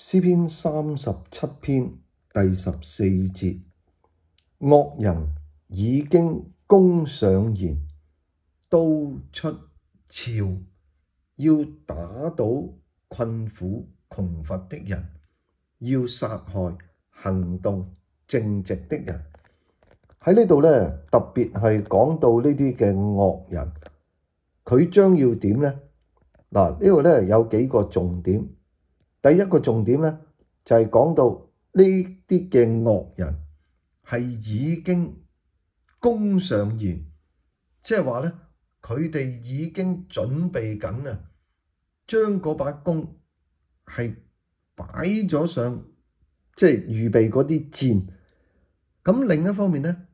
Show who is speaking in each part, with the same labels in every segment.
Speaker 1: 詩篇37篇第14節，惡人已經弓上弦，刀出鞘，要打倒困苦窮乏的人，要殺害行動正直的人。喺呢度呢，特別係講到呢啲嘅惡人，佢將要點呢？嗱，呢度呢有幾個重點。第一個重點呢，就係講到呢啲嘅惡人係已經弓上弦，即係話呢，佢哋已經準備緊啊，將嗰把弓係擺咗上，即係預備嗰啲箭。咁另一方面呢，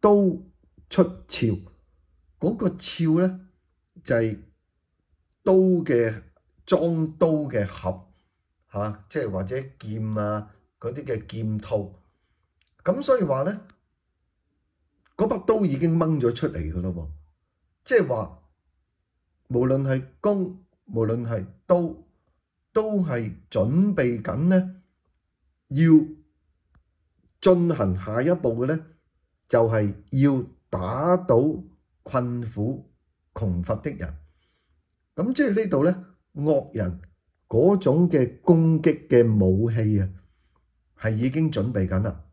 Speaker 1: 刀出鞘，嗰個鞘呢，就係刀嘅裝刀嘅盒嚇，即係或者劍啊嗰啲嘅劍套。咁所以話呢，嗰把刀已經掹咗出嚟㗎咯喎，即係話無論係弓，無論係刀，都係準備緊呢，要進行下一步嘅呢，就係要打倒困苦窮乏的人。咁即係呢度呢，惡人嗰種嘅攻擊嘅武器啊，係已經準備緊啦。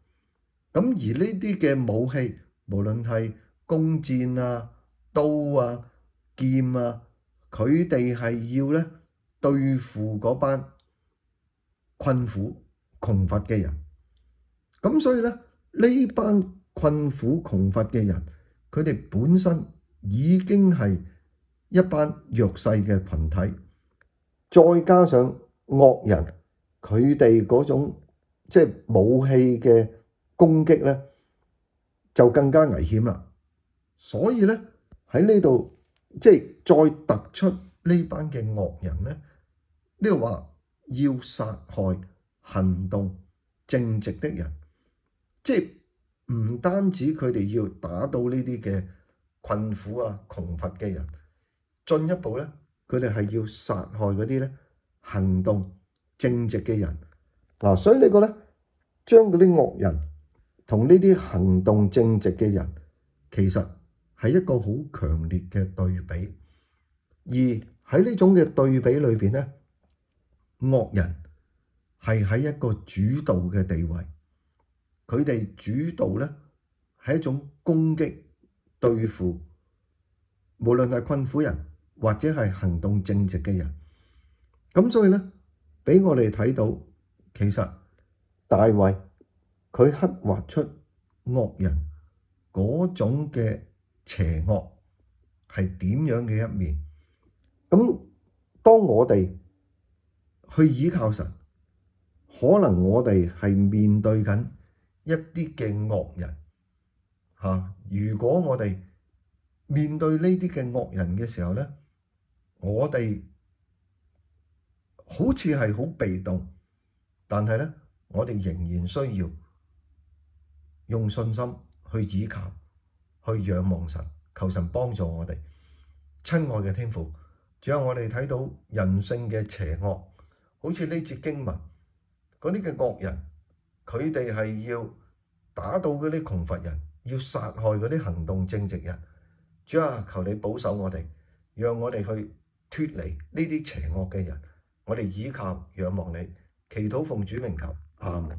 Speaker 1: 咁而呢啲嘅武器，無論係弓箭啊、刀啊、劍啊，佢哋係要呢對付嗰班困苦窮乏嘅人。咁所以呢，呢班困苦窮乏嘅人，佢哋本身已經係一班弱勢嘅群體，再加上惡人佢哋嗰種即係武器嘅攻擊呢，就更加危險啦。所以呢，喺呢度即係再突出呢班嘅惡人呢，呢度話要殺害行動正直的人，即係唔單止佢哋要打倒呢啲嘅困苦啊窮乏嘅人，進一步呢，佢哋係要殺害嗰啲呢行動正直嘅人。嗱，所以呢個呢，將嗰啲惡人同呢啲行動正直嘅人，其實係一個好強烈嘅對比。而喺呢種嘅對比裏邊呢，惡人係喺一個主導嘅地位，佢哋主導呢係一種攻擊對付，無論係困苦人或者係行動正直嘅人。咁所以呢，俾我哋睇到，其實大衛佢刻畫出惡人嗰種嘅邪惡係點樣嘅一面。咁當我哋去倚靠神，可能我哋係面對緊一啲嘅惡人嚇。如果我哋面對呢啲嘅惡人嘅時候呢，我哋好似係好被動，但係呢，我哋仍然需要用信心去倚靠，去仰望神，求神幫助我哋。親愛嘅天父，主啊，我哋睇到人性嘅邪惡，好似呢節經文嗰啲嘅惡人，佢哋係要打倒嗰啲窮乏人，要殺害嗰啲行動正直人。主啊，求你保守我哋，讓我哋去脫離呢啲邪惡嘅人。我哋倚靠仰望你，祈禱奉主名求，阿們。